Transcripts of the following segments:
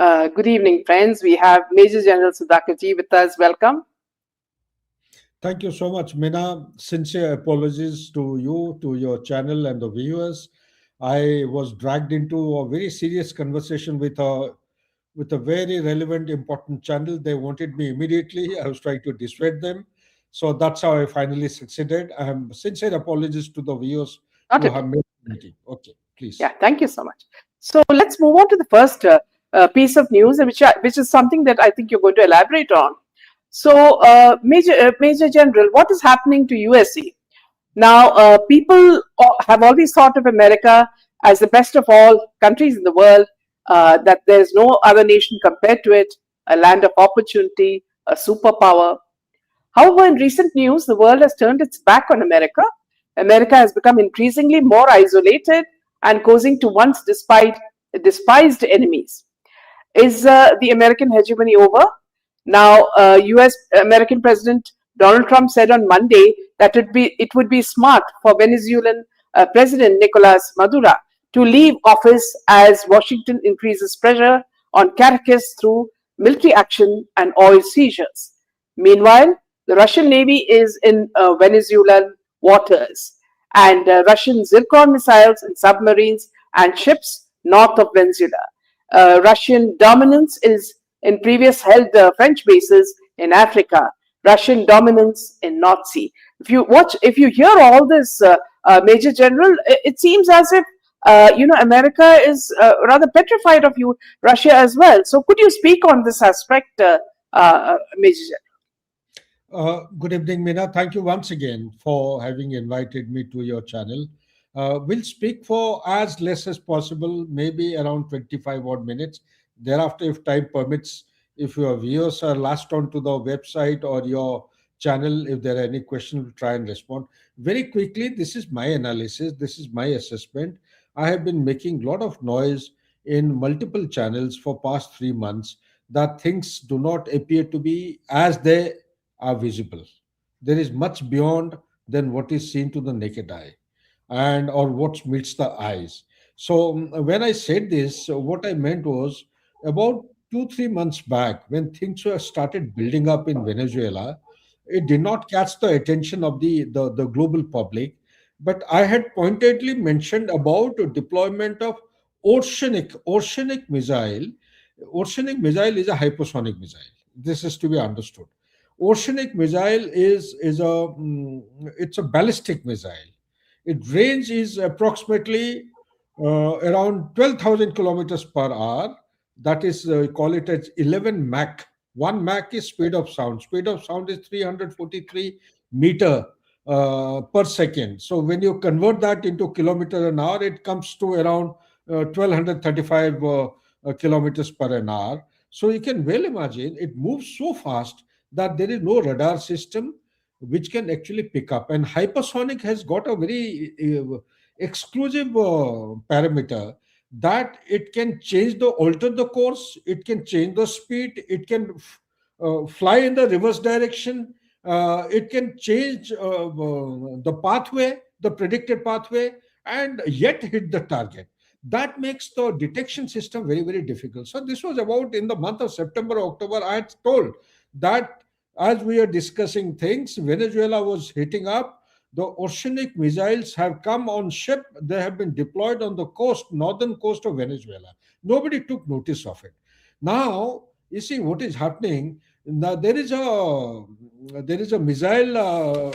Good evening, friends. We have Major General Sudhakar Jee with us. Welcome. Thank you so much, Meena. Sincere apologies to you, to your channel and the viewers. I was dragged into a very serious conversation with a very relevant, important channel. They wanted me immediately. I was trying to dissuade them. So that's how I finally succeeded. Sincere apologies to the viewers Not who at have all. made the meeting. Okay, Yeah, please. thank you so much. So let's move on to the first piece of news, which is something that I think you're going to elaborate on. So, Major General, what is happening to USA? Now, people have always thought of America as the best of all countries in the world, that there's no other nation compared to it, a land of opportunity, a superpower. However, in recent news, the world has turned its back on America. America has become increasingly more isolated and causing to once despised enemies. Is the American hegemony over? Now, US American President Donald Trump said on Monday that it would be smart for Venezuelan President Nicolas Maduro to leave office as Washington increases pressure on Caracas through military action and oil seizures. Meanwhile, the Russian Navy is in Venezuelan waters, and Russian Zircon missiles and submarines and ships north of Venezuela. Russian dominance is in previous held French bases in Africa, Russian dominance in North Sea. If you hear all this, Major General, it seems as if America is rather petrified of you, Russia as well. So, could you speak on this aspect, Major General? Good evening, Meena. Thank you once again for having invited me to your channel. We'll speak for as less as possible, maybe around 25 odd minutes. Thereafter, if time permits, if your viewers are latched onto the website or your channel, if there are any questions, we'll try and respond. Very quickly, this is my analysis, this is my assessment. I have been making a lot of noise in multiple channels for past 3 months that things do not appear to be as they are visible. There is much beyond than what is seen to the naked eye and or what meets the eyes. So when I said this, what I meant was about 2 3 months back when things were started building up in Venezuela, it did not catch the attention of the global public. But I had pointedly mentioned about the deployment of oceanic missile. Oceanic missile is a hypersonic missile. This is to be understood. Oceanic missile is it's a ballistic missile. Its range is approximately around 12,000 kilometers per hour. That is, call it as 11 Mach. 1 Mach is speed of sound. Speed of sound is 343 meter per second. So when you convert that into kilometer an hour, it comes to around 1235 kilometers per an hour. So you can well imagine it moves so fast that there is no radar system which can actually pick up. And hypersonic has got a very exclusive parameter that it can alter the course, it can change the speed, it can fly in the reverse direction, it can change the pathway, the predicted pathway, and yet hit the target. That makes the detection system very, very difficult. So this was about in the month of September, October. I had told that as we are discussing things, Venezuela was heating up. The oceanic missiles have come on ship. They have been deployed on the northern coast of Venezuela. Nobody took notice of it. Now, you see what is happening. Now there is a missile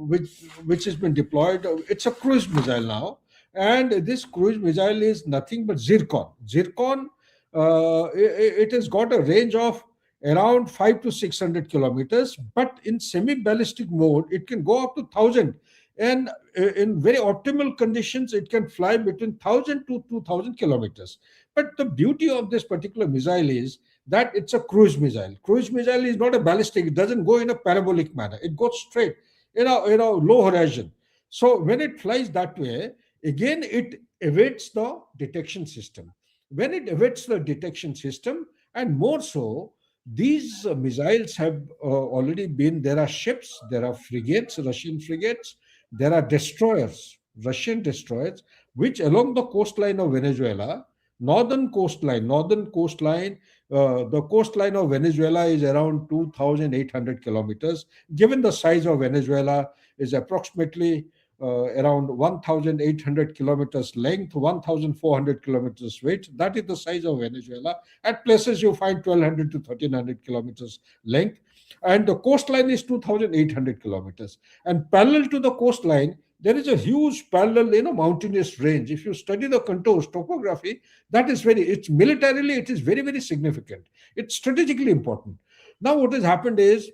which has been deployed. It's a cruise missile now, and this cruise missile is nothing but zircon. Zircon, it has got a range of around 5 to 600 kilometers, but in semi-ballistic mode, it can go up to 1,000. And in very optimal conditions, it can fly between 1,000 to 2,000 kilometers. But the beauty of this particular missile is that it's a cruise missile. Cruise missile is not a ballistic. It doesn't go in a parabolic manner. It goes straight in a low horizon. So when it flies that way, again, it evades the detection system. When it evades the detection system, and more so, these missiles have already been, there are ships, there are frigates, Russian frigates, there are destroyers, Russian destroyers, which along the coastline of Venezuela, Northern coastline, the coastline of Venezuela is around 2,800 kilometers. Given the size of Venezuela is approximately around 1,800 kilometers length, 1,400 kilometers width. That is the size of Venezuela. At places you find 1,200 to 1,300 kilometers length, and the coastline is 2,800 kilometers. And parallel to the coastline, there is a huge parallel, mountainous range. If you study the contours, topography, that is it's militarily, it is very, very significant. It's strategically important. Now, what has happened is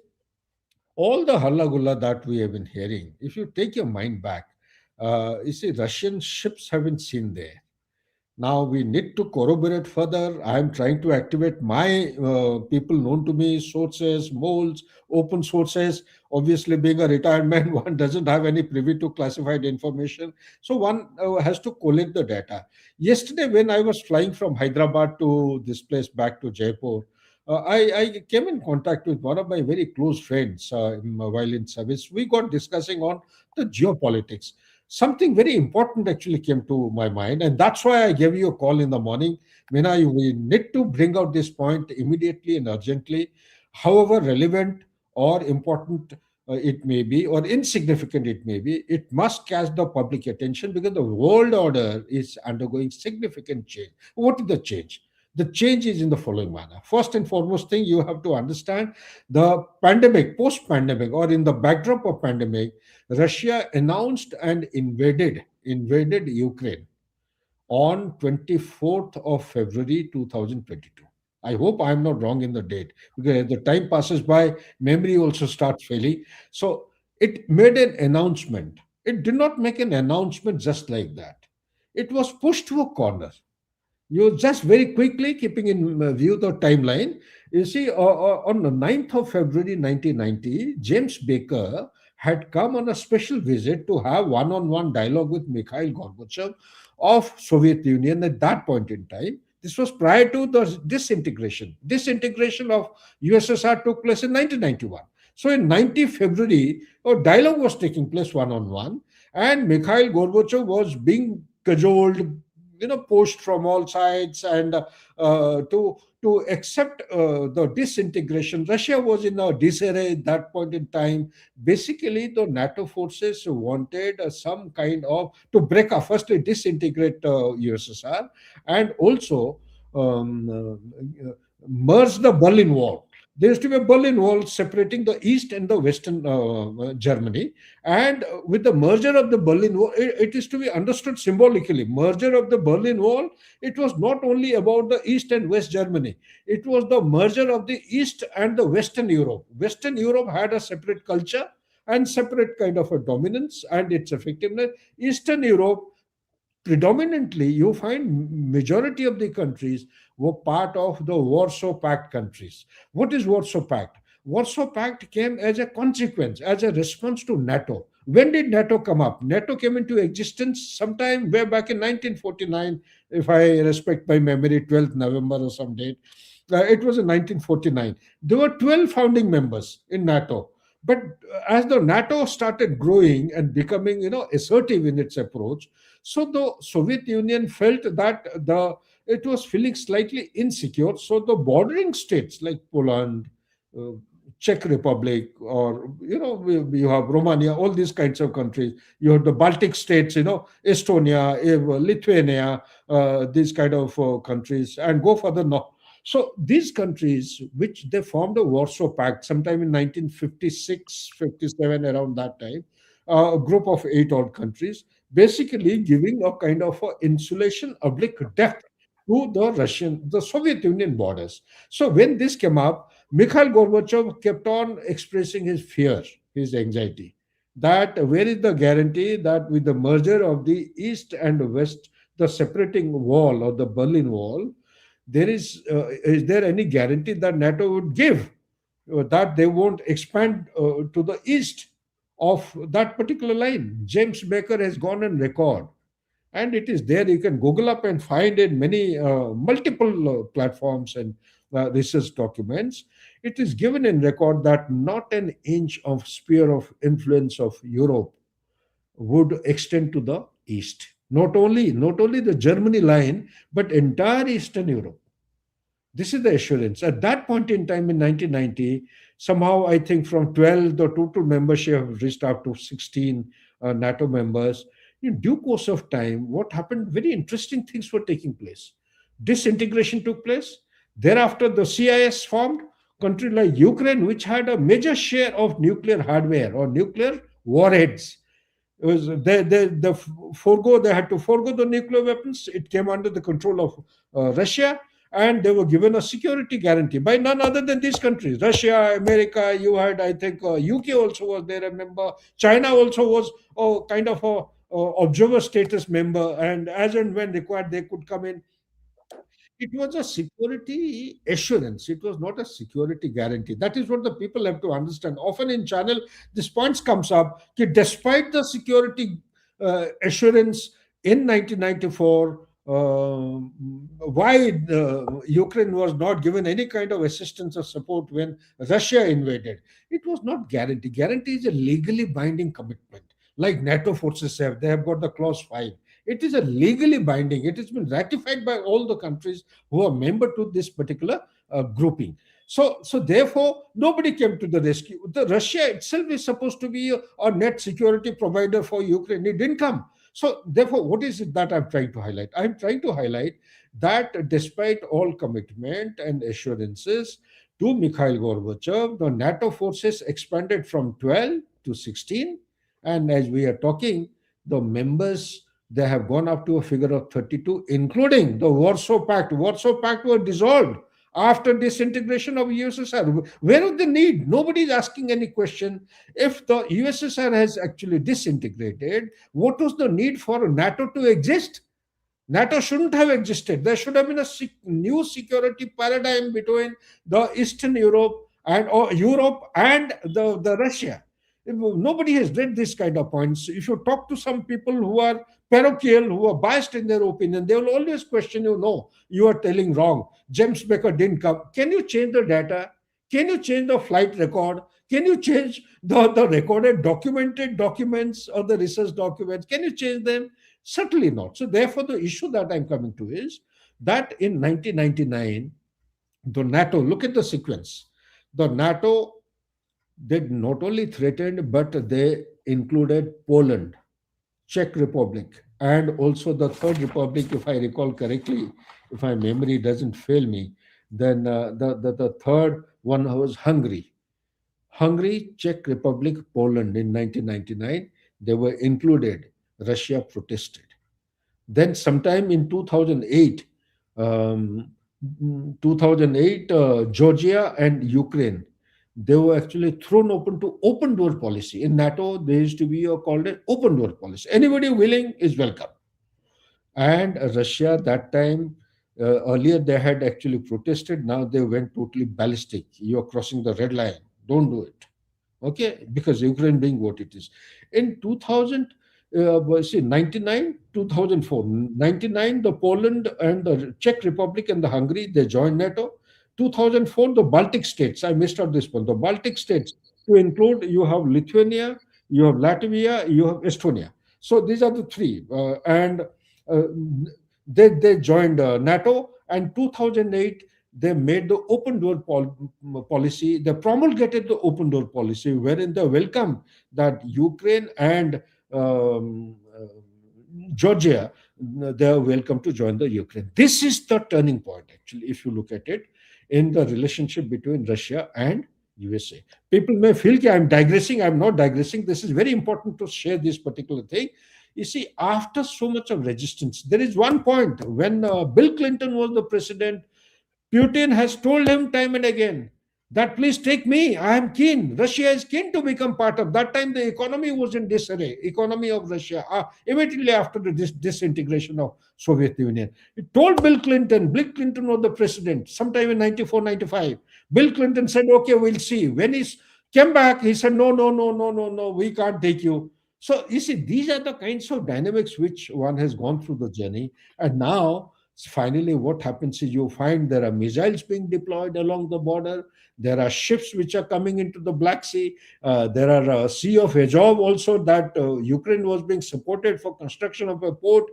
all the halla gulla that we have been hearing, if you take your mind back, you see, Russian ships have been seen there. Now we need to corroborate further. I am trying to activate my people known to me, sources, moles, open sources. Obviously, being a retired man, one doesn't have any privy to classified information. So one has to collect the data. Yesterday, when I was flying from Hyderabad to this place back to Jaipur, I came in contact with one of my very close friends while in service. We got discussing on the geopolitics. Something very important actually came to my mind, and that's why I gave you a call in the morning. Meena, we need to bring out this point immediately and urgently, however relevant or important it may be, or insignificant it may be. It must catch the public attention because the world order is undergoing significant change. What is the change? The change is in the following manner. First and foremost thing, you have to understand the pandemic, post-pandemic, or in the backdrop of pandemic, Russia announced and invaded Ukraine on 24th of February 2022. I hope I'm not wrong in the date because as the time passes by, memory also starts failing. So it made an announcement. It did not make an announcement just like that. It was pushed to a corner. You just very quickly, keeping in view the timeline, you see, on the 9th of February 1990, James Baker had come on a special visit to have one-on-one dialogue with Mikhail Gorbachev of Soviet Union at that point in time. This was prior to the disintegration. Disintegration of USSR took place in 1991. So in 90 February, a dialogue was taking place one-on-one, and Mikhail Gorbachev was being cajoled, pushed from all sides, and to accept the disintegration. Russia was in a disarray at that point in time. Basically, the NATO forces wanted some kind of to break up, firstly disintegrate USSR, and also merge the Berlin Wall. There used to be a Berlin Wall separating the East and the Western Germany. And with the merger of the Berlin Wall, it is to be understood symbolically. Merger of the Berlin Wall, it was not only about the East and West Germany, it was the merger of the East and the Western Europe. Western Europe had a separate culture and separate kind of a dominance and its effectiveness. Eastern Europe, predominantly you find majority of the countries were part of the Warsaw Pact countries. What is Warsaw Pact? Warsaw Pact came as a consequence, as a response to NATO. When did NATO come up? NATO came into existence sometime way back in 1949, if I respect my memory, 12th November or some date. It was in 1949. There were 12 founding members in NATO. But as the NATO started growing and becoming, assertive in its approach, so the Soviet Union felt that it was feeling slightly insecure. So the bordering states like Poland, uh, Czech Republic, or you have Romania, all these kinds of countries. You have the Baltic states, Estonia, Lithuania, these kind of countries, and go further north. So these countries, which they formed a Warsaw Pact sometime in 1956, 57, around that time, a group of eight odd countries, basically giving a kind of a insulation oblique depth to the Soviet Union borders. So when this came up, Mikhail Gorbachev kept on expressing his fear, his anxiety, that where is the guarantee that with the merger of the East and West, the separating wall or the Berlin Wall, is there any guarantee that NATO would give that they won't expand to the east of that particular line? James Baker has gone on record, and it is there. You can Google up and find in many multiple platforms and research documents. It is given in record that not an inch of sphere of influence of Europe would extend to the east. Not only the Germany line, but entire Eastern Europe. This is the assurance. At that point in time in 1990, somehow I think from 12, the total membership have reached up to 16 NATO members. In due course of time, what happened? Very interesting things were taking place. Disintegration took place. Thereafter, the CIS formed. Country like Ukraine, which had a major share of nuclear hardware or nuclear warheads, it was they had to forego the nuclear weapons. It came under the control of Russia, and they were given a security guarantee by none other than these countries: Russia, America. You had, I think, UK also was there a member. China also was kind of a observer status member, and as and when required, they could come in. It was a security assurance. It was not a security guarantee. That is what the people have to understand. Often in channel, this points comes up that despite the security assurance in 1994, why Ukraine was not given any kind of assistance or support when Russia invaded. It was not guarantee. Guarantee is a legally binding commitment. Like NATO forces have, they have got the clause 5. It is a legally binding. It has been ratified by all the countries who are member to this particular grouping. So therefore, nobody came to the rescue. The Russia itself is supposed to be a net security provider for Ukraine. It didn't come. So therefore, what is it that I'm trying to highlight? I'm trying to highlight that despite all commitment and assurances to Mikhail Gorbachev, the NATO forces expanded from 12 to 16. And as we are talking, the members, they have gone up to a figure of 32, including the Warsaw Pact. Warsaw Pact was dissolved after disintegration of USSR. Where is the need? Nobody is asking any question. If the USSR has actually disintegrated, what was the need for NATO to exist? NATO shouldn't have existed. There should have been a new security paradigm between the Eastern Europe and or Europe and the Russia. Nobody has read this kind of points. If you talk to some people who are parochial, who are biased in their opinion, they will always question you. No, you are telling wrong. James Baker didn't come. Can you change the data? Can you change the flight record? Can you change the recorded documented documents or the research documents? Can you change them? Certainly not. So therefore, the issue that I'm coming to is that in 1999, the NATO, look at the sequence. The NATO did not only threatened, but they included Poland, Czech Republic, and also the third republic, if I recall correctly, if my memory doesn't fail me, then the third one was Hungary. Hungary, Czech Republic, Poland in 1999, they were included. Russia protested. Then, sometime in 2008, 2008, Georgia and Ukraine, they were actually thrown open to open door policy. In NATO, there used to be a called an open door policy. Anybody willing is welcome. And Russia that time, earlier they had actually protested. Now they went totally ballistic. You are crossing the red line. Don't do it. Okay, because Ukraine being what it is. In 2000, see, 99, 2004, 99, the Poland and the Czech Republic and the Hungary, they joined NATO. 2004, the Baltic states, I missed out this one, the Baltic states, to include, you have Lithuania, you have Latvia, you have Estonia. So these are the three. And uh, they joined NATO, and 2008, they made the open door policy. They promulgated the open door policy, wherein they welcome that Ukraine and Georgia, they are welcome to join the Ukraine. This is the turning point, actually, if you look at it, in the relationship between Russia and USA. People may feel that I'm digressing. I'm not digressing. This is very important to share this particular thing. You see, after so much of resistance, there is one point when Bill Clinton was the president. Putin has told him time and again that please take me. I am keen. Russia is keen to become part of. That time the economy was in disarray. Economy of Russia immediately after the disintegration of Soviet Union. He told Bill Clinton. Bill Clinton was the president sometime in 94, 95. Bill Clinton said, "Okay, we'll see." When he came back, he said, "No, no, no, no, no, no. We can't take you." So you see, these are the kinds of dynamics which one has gone through the journey, and now Finally, what happens is you find there are missiles being deployed along the border. There are ships which are coming into the Black Sea. There are Sea of Azov also that Ukraine was being supported for construction of a port.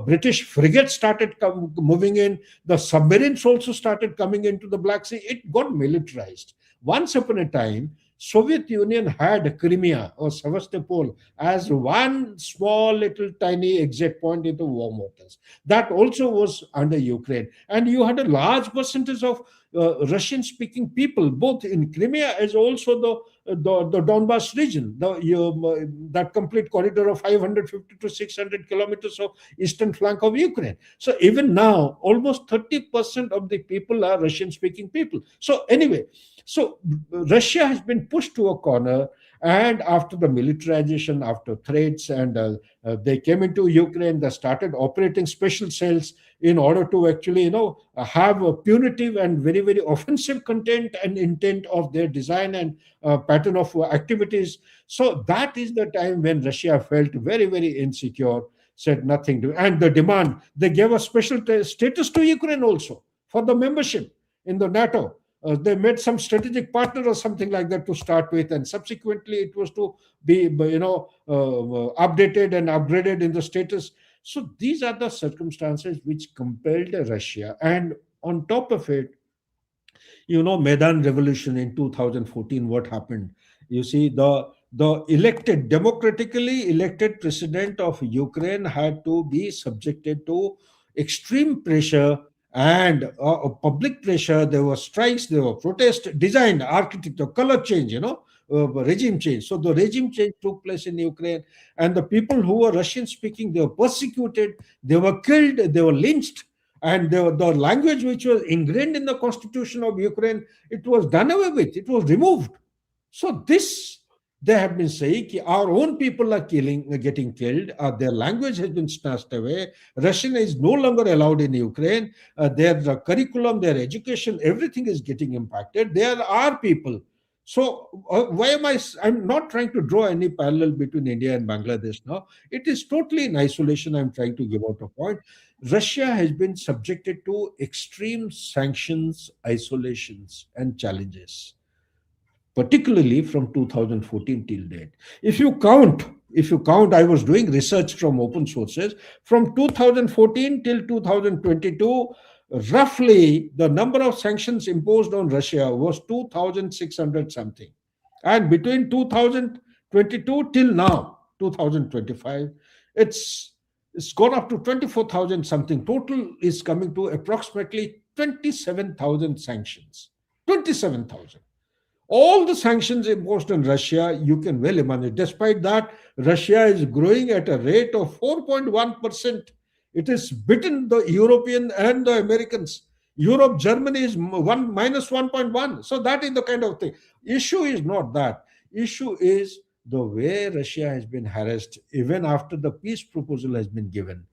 British frigates started moving in. The submarines also started coming into the Black Sea. It got militarized. Once upon a time, Soviet Union had Crimea or Sevastopol as one small little tiny exit point into warm waters. That also was under Ukraine. And you had a large percentage of Russian speaking people, both in Crimea as also the Donbass region, that complete corridor of 550 to 600 kilometers of eastern flank of Ukraine. So even now, almost 30% of the people are Russian speaking people. So anyway, so Russia has been pushed to a corner, and after the militarization, after threats, and they came into Ukraine, they started operating special cells in order to actually, have a punitive and very, very offensive content and intent of their design and pattern of activities. So that is the time when Russia felt very, very insecure, said nothing to, and the demand, they gave a special status to Ukraine also for the membership in the NATO. They made some strategic partner or something like that to start with, and subsequently it was to be, updated and upgraded in the status. So these are the circumstances which compelled Russia. And on top of it, Maidan revolution in 2014, what happened? You see, the elected, democratically elected president of Ukraine had to be subjected to extreme pressure and public pressure. There were strikes, there were protests, design, architecture, color change, regime change. So the regime change took place in Ukraine, and the people who were Russian speaking, they were persecuted, they were killed, they were lynched, and the language which was ingrained in the constitution of Ukraine, it was done away with, it was removed. So this, they have been saying ki our own people are getting killed, their language has been snatched away, Russian is no longer allowed in Ukraine, their curriculum, their education, everything is getting impacted. There are people. So why am I'm not trying to draw any parallel between India and Bangladesh now. It is totally in isolation. I'm trying to give out a point. Russia has been subjected to extreme sanctions, isolations, and challenges, particularly from 2014 till date. If you count, I was doing research from open sources from 2014 till 2022. Roughly, the number of sanctions imposed on Russia was 2,600 something, and between 2022 till now, 2025, it's it's gone up to 24,000 something. Total is coming to approximately 27,000 sanctions. 27,000. All the sanctions imposed on Russia, you can well imagine. Despite that, Russia is growing at a rate of 4.1%. It has beaten the European and the Americans. Europe, Germany is one minus 1.1. So that is the kind of thing. Issue is not that. Issue is the way Russia has been harassed even after the peace proposal has been given.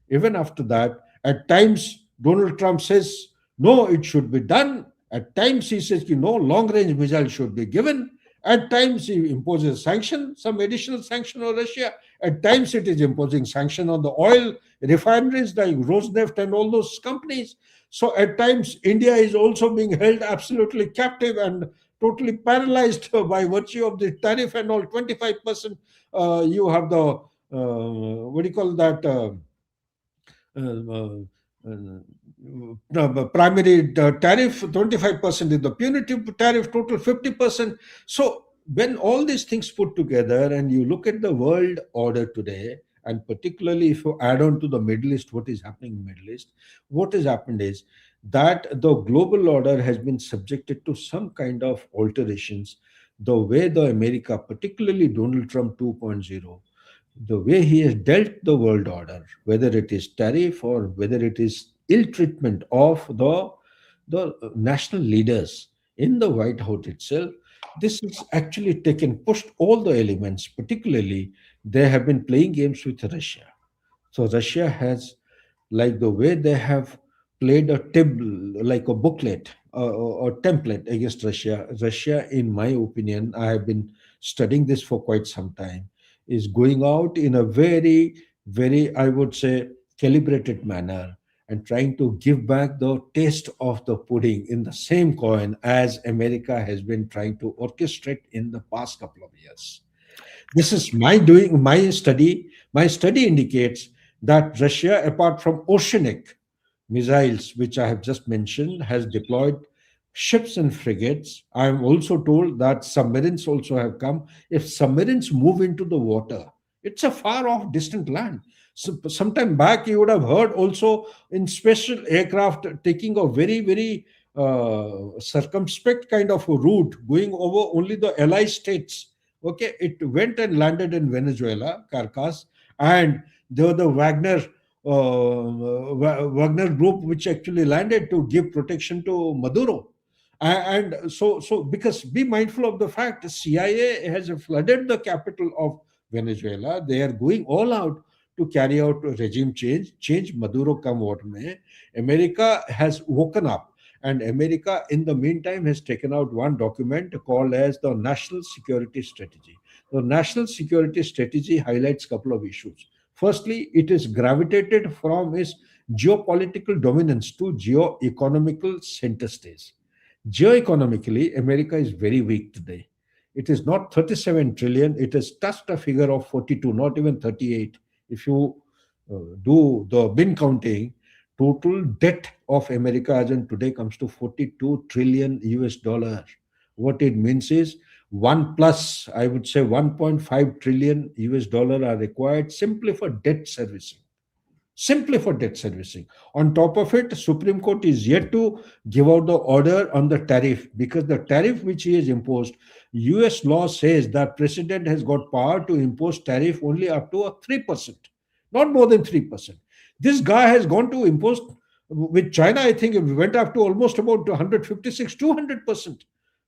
Even after that, at times Donald Trump says, no, it should be done. At times he says, no, long range missile should be given. At times he imposes sanction, some additional sanction on Russia. At times it is imposing sanction on the oil refineries like Rosneft and all those companies. So at times India is also being held absolutely captive and totally paralyzed by virtue of the tariff and all. 25%. You have the what do you call that? Uh, Primary tariff, 25% is the punitive tariff, total 50%. So when all these things put together and you look at the world order today, and particularly if you add on to the Middle East, what is happening in Middle East, what has happened is that the global order has been subjected to some kind of alterations. The way the America, particularly Donald Trump 2.0, the way he has dealt the world order, whether it is tariff or whether it is ill treatment of the national leaders in the White House itself, this has actually pushed all the elements. Particularly, they have been playing games with Russia. So Russia has, like the way they have played a like a booklet or template against Russia. Russia, in my opinion, I have been studying this for quite some time, is going out in a very, very, I would say, calibrated manner and trying to give back the taste of the pudding in the same coin as America has been trying to orchestrate in the past couple of years. This is my doing, my study. My study indicates that Russia, apart from oceanic missiles, which I have just mentioned, has deployed ships and frigates. I am also told that submarines also have come. If submarines move into the water, it's a far off distant land. So sometime back, you would have heard also in special aircraft taking a very circumspect kind of a route going over only the allied states. Okay, it went and landed in Venezuela, Caracas, and there were the Wagner group which actually landed to give protection to Maduro. And so because be mindful of the fact CIA has flooded the capital of Venezuela. They are going all out to carry out regime change Maduro come what may. America has woken up, and America in the meantime has taken out one document called as the National Security Strategy. The National Security Strategy highlights a couple of issues. Firstly, it is gravitated from its geopolitical dominance to geo-economical center stage. Geoeconomically, America is very weak today. It is not 37 trillion, it has touched a figure of 42, not even 38. If you do the bin counting, total debt of America as in today comes to 42 trillion US dollar. What it means is one plus, I would say 1.5 trillion US dollar are required simply for debt servicing, simply for debt servicing. On top of it, Supreme Court is yet to give out the order on the tariff, because the tariff which he has imposed, US law says that president has got power to impose tariff only up to a 3%, not more than 3%. This guy has gone to impose with China, I think it went up to almost about 156, 200%.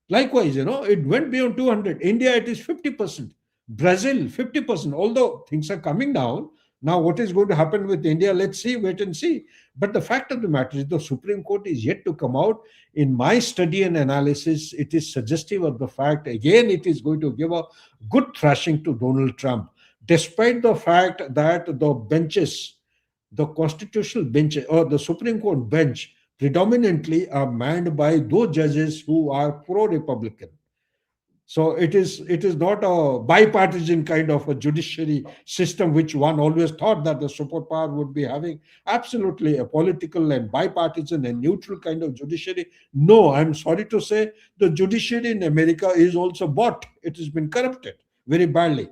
Likewise, it went beyond 200. India, it is 50%. Brazil, 50%. Although things are coming down, now, what is going to happen with India? Let's see, wait and see. But the fact of the matter is, the Supreme Court is yet to come out. In my study and analysis, it is suggestive of the fact, again, it is going to give a good thrashing to Donald Trump, despite the fact that the benches, the constitutional bench or the Supreme Court bench, predominantly are manned by those judges who are pro Republican. So it is not a bipartisan kind of a judiciary system which one always thought that the superpower would be having. Absolutely a political and bipartisan and neutral kind of judiciary. No, I'm sorry to say the judiciary in America is also bought. It has been corrupted very badly,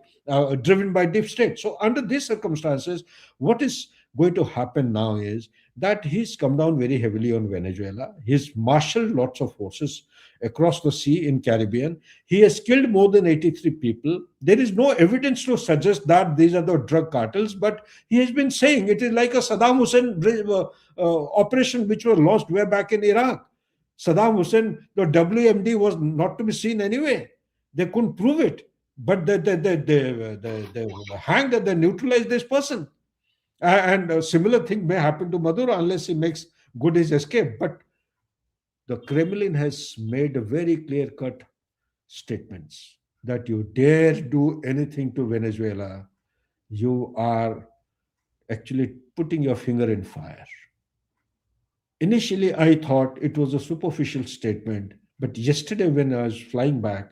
driven by deep state. So under these circumstances, what is going to happen now is that he's come down very heavily on Venezuela. He's marshaled lots of forces across the sea in Caribbean. He has killed more than 83 people. There is no evidence to suggest that these are the drug cartels, but he has been saying it is like a Saddam Hussein operation which was launched way back in Iraq. Saddam Hussein, the WMD was not to be seen anyway. They couldn't prove it, but they hanged and they neutralized this person. And a similar thing may happen to Maduro unless he makes good his escape. But the Kremlin has made a very clear-cut statements that you dare do anything to Venezuela, you are actually putting your finger in fire. Initially, I thought it was a superficial statement, but yesterday when I was flying back,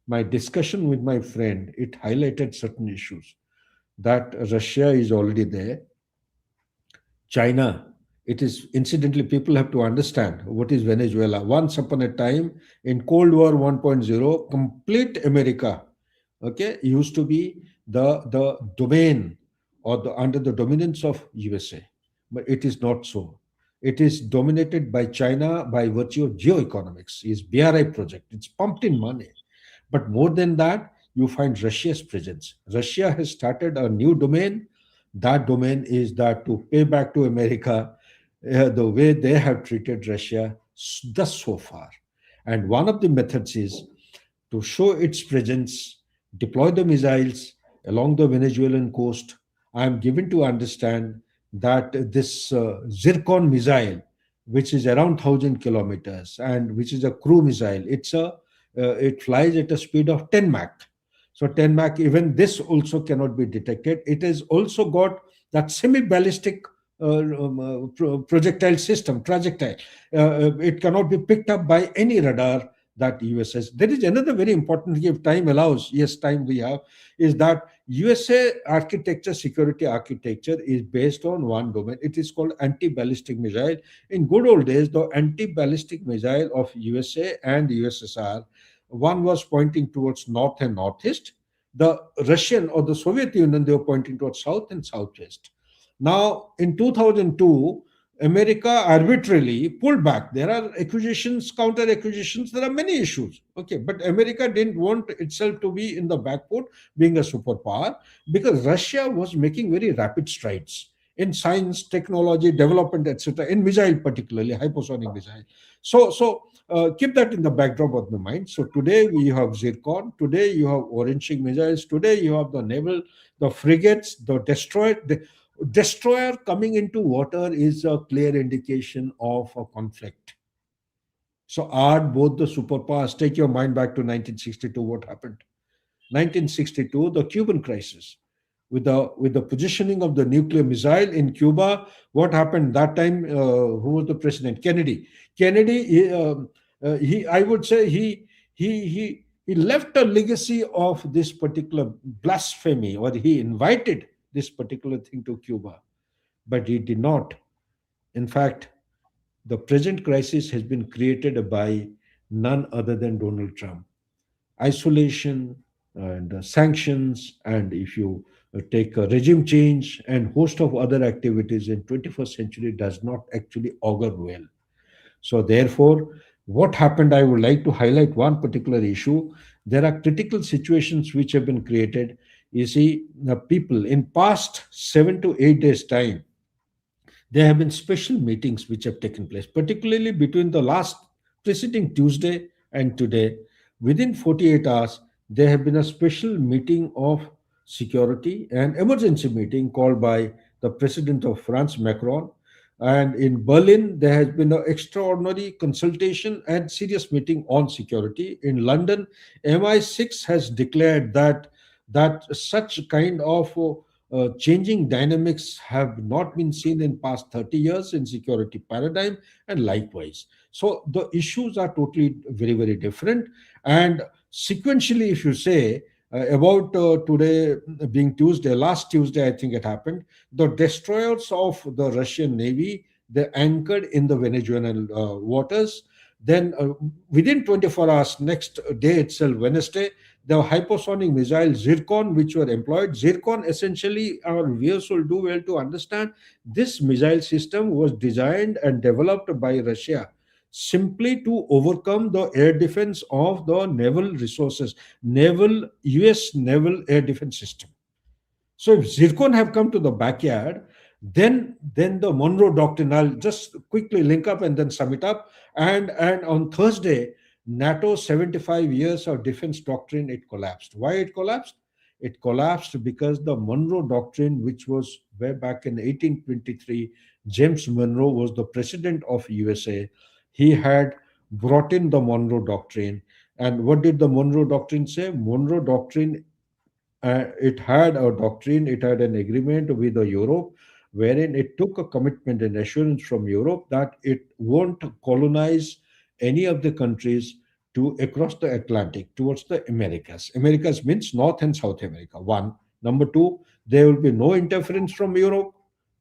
my discussion with my friend, it highlighted certain issues that Russia is already there. China, it is incidentally, people have to understand what is Venezuela. Once upon a time in Cold War 1.0, complete America, okay, used to be the domain or under the dominance of USA. But it is not so. It is dominated by China by virtue of geoeconomics. It's BRI project. It's pumped in money. But more than that, you find Russia's presence. Russia has started a new domain. That domain is that to pay back to America the way they have treated Russia thus so far. And one of the methods is to show its presence, deploy the missiles along the Venezuelan coast. I am given to understand that this Zircon missile, which is around 1,000 kilometers and which is a crew missile, it flies at a speed of 10 Mach. So 10 Mach, even this also cannot be detected. It has also got that semi-ballistic projectile system, trajectile. It cannot be picked up by any radar that US has. There is another very important thing, if time allows, yes, time we have, is that USA architecture, security architecture is based on one domain. It is called anti-ballistic missile. In good old days, the anti-ballistic missile of USA and USSR, one was pointing towards north and northeast. The Russian or the Soviet Union, they were pointing towards south and southwest. Now, in 2002, America arbitrarily pulled back. There are accusations, counter accusations, there are many issues. Okay, but America didn't want itself to be in the back foot, being a superpower, because Russia was making very rapid strides in science, technology, development, etc., in missile, particularly hypersonic missile. Keep that in the backdrop of the mind. So today we have Zircon, today you have Orange missiles, today you have the naval, the frigates, the destroyer. The destroyer coming into water is a clear indication of a conflict. So add both the superpowers. Take your mind back to 1962. What happened? 1962, the Cuban crisis, with the positioning of the nuclear missile in Cuba. What happened that time? Who was the president? Kennedy. Kennedy. He I would say he left a legacy of this particular blasphemy, or he invited this particular thing to Cuba, but he did not. In fact, the present crisis has been created by none other than Donald Trump. Isolation and sanctions, and if you take a regime change and host of other activities in 21st century does not actually augur well. So therefore, what happened, I would like to highlight one particular issue. There are critical situations which have been created. You see, the people in past 7 to 8 days time, there have been special meetings which have taken place, particularly between the last preceding Tuesday and today. Within 48 hours, there have been a special meeting of security, an emergency meeting called by the President of France, Macron. And in Berlin, there has been an extraordinary consultation and serious meeting on security. In London, MI6 has declared that such kind of changing dynamics have not been seen in past 30 years in security paradigm, and likewise. So the issues are totally very, very different. And sequentially, if you say about today being Tuesday, last Tuesday, I think it happened, the destroyers of the Russian Navy, they anchored in the Venezuelan waters. Then within 24 hours, next day itself, Wednesday, the hypersonic missile Zircon, which were employed. Zircon, essentially, our viewers will do well to understand, this missile system was designed and developed by Russia simply to overcome the air defense of the naval resources, US naval air defense system. So if Zircon have come to the backyard, then the Monroe Doctrine. I'll just quickly link up and then sum it up. And on Thursday, NATO 75 years of defense doctrine, it collapsed. Why it collapsed? It collapsed because the Monroe Doctrine, which was way back in 1823, James Monroe was the president of USA. He had brought in the Monroe Doctrine. And what did the Monroe Doctrine say? Monroe Doctrine, it had a doctrine, it had an agreement with the Europe, wherein it took a commitment and assurance from Europe that it won't colonize any of the countries to across the Atlantic towards the Americas. Americas means North and South America. One. Number two, there will be no interference from Europe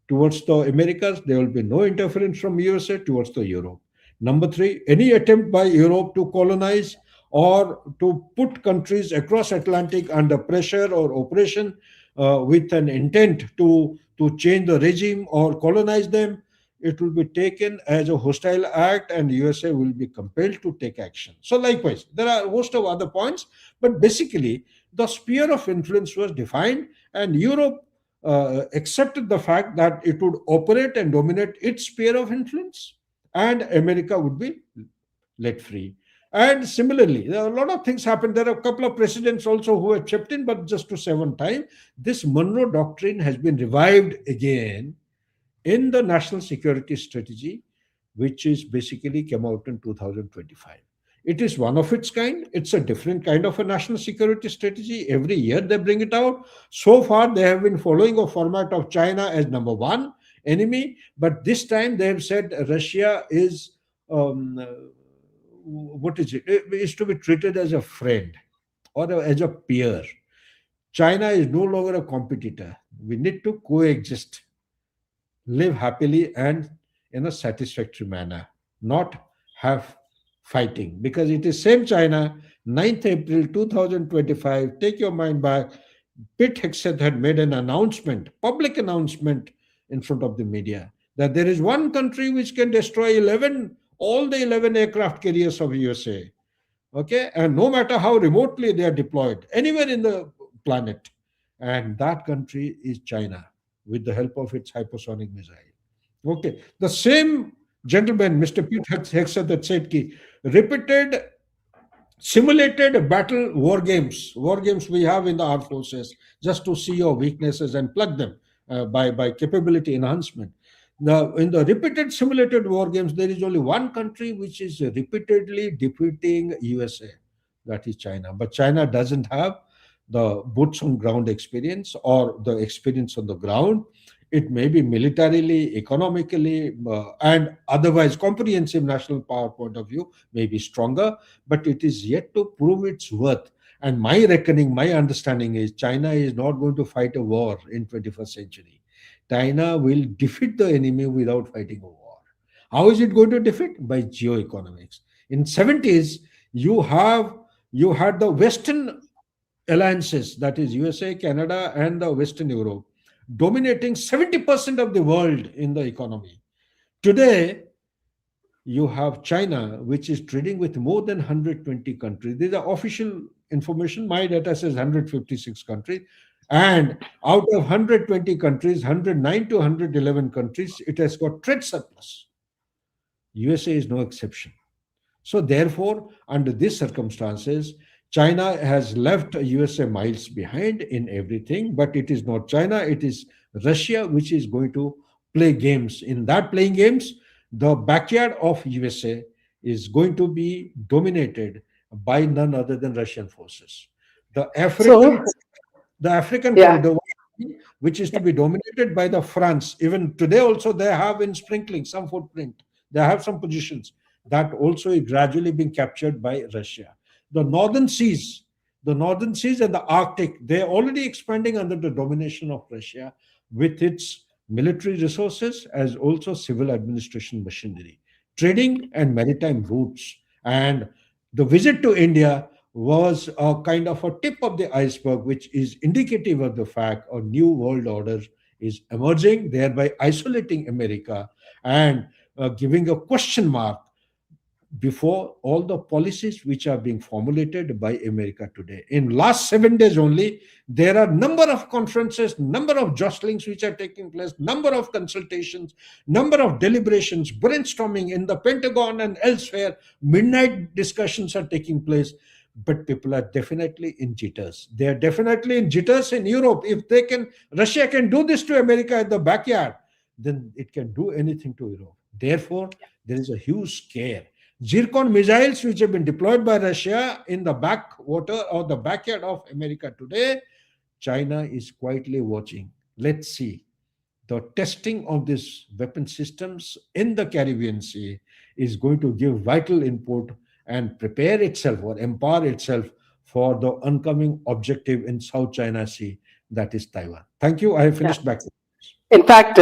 towards the Americas. There will be no interference from USA towards the Europe. Number three, any attempt by Europe to colonize or to put countries across Atlantic under pressure or oppression with an intent to change the regime or colonize them, it will be taken as a hostile act and USA will be compelled to take action. So likewise, there are a host of other points, but basically the sphere of influence was defined, and Europe accepted the fact that it would operate and dominate its sphere of influence, and America would be let free. And similarly, there are a lot of things happened. There are a couple of presidents also who have chipped in, but just to save on time, this Monroe Doctrine has been revived again in the national security strategy, which is basically came out in 2025. It is one of its kind. It's a different kind of a national security strategy. Every year they bring it out. So far, they have been following a format of China as number one, enemy, but this time they have said Russia is um, uh, what is it? It is to be treated as a friend or as a peer. China is no longer a competitor. We need to coexist, live happily and in a satisfactory manner, not have fighting. Because it is same China, 9th April 2025, take your mind back, Pete Hegseth had made an announcement, public announcement in front of the media that there is one country which can destroy 11, all the 11 aircraft carriers of USA. Okay, and no matter how remotely they are deployed anywhere in the planet, and that country is China with the help of its hypersonic missile. Okay, the same gentleman, Mr. Pete Hegseth, that said ki repeated simulated battle war games we have in the armed forces, just to see your weaknesses and plug them by capability enhancement. Now, in the repeated simulated war games, there is only one country which is repeatedly defeating USA, that is China. But China doesn't have the boots on ground experience or the experience on the ground. It may be militarily, economically, and otherwise comprehensive national power point of view may be stronger, but it is yet to prove its worth. And my reckoning, my understanding is China is not going to fight a war in 21st century. China will defeat the enemy without fighting a war. How is it going to defeat? By geoeconomics. In 70s, you had the Western alliances, that is USA, Canada, and the Western Europe, dominating 70% of the world in the economy. Today, you have China, which is trading with more than 120 countries. These are official information. My data says 156 countries. And out of 120 countries, 109 to 111 countries, it has got trade surplus. USA is no exception. So, therefore, under these circumstances, China has left USA miles behind in everything, but it is not China, it is Russia which is going to play games. In that playing games, the backyard of USA is going to be dominated by none other than Russian forces. The So, African the African yeah, corridor, which is to be dominated by the France. Even today, also they have in sprinkling some footprint. They have some positions that also is gradually being captured by Russia. The northern seas and the Arctic, they're already expanding under the domination of Russia with its military resources as also civil administration machinery, trading and maritime routes. And the visit to India was a kind of a tip of the iceberg, which is indicative of the fact a new world order is emerging, thereby isolating America and giving a question mark before all the policies which are being formulated by America today. In last 7 days only, there are number of conferences, number of jostlings which are taking place, number of consultations, number of deliberations, brainstorming in the Pentagon and elsewhere. Midnight discussions are taking place, but people are definitely in jitters. They are definitely in jitters in Europe. If they can, Russia can do this to America at the backyard, then it can do anything to Europe. Therefore, there is a huge scare. Zircon missiles, which have been deployed by Russia in the backwater or the backyard of America today, China is quietly watching. Let's see. The testing of these weapon systems in the Caribbean Sea is going to give vital input and prepare itself or empower itself for the oncoming objective in South China Sea, that is Taiwan. Thank you. I have yeah. finished back. In fact,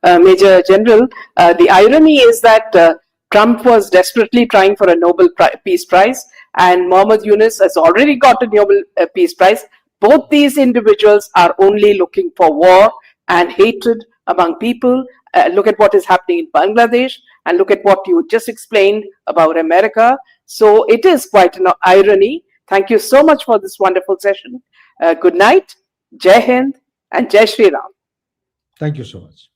Major General, the irony is that Trump was desperately trying for a Nobel Peace Prize, and Mohammad Yunus has already got a Nobel Peace Prize. Both these individuals are only looking for war and hatred among people. Look at what is happening in Bangladesh, and look at what you just explained about America. So it is quite an irony. Thank you so much for this wonderful session. Good night, Jai Hind, and Jai Shri Ram. Thank you so much.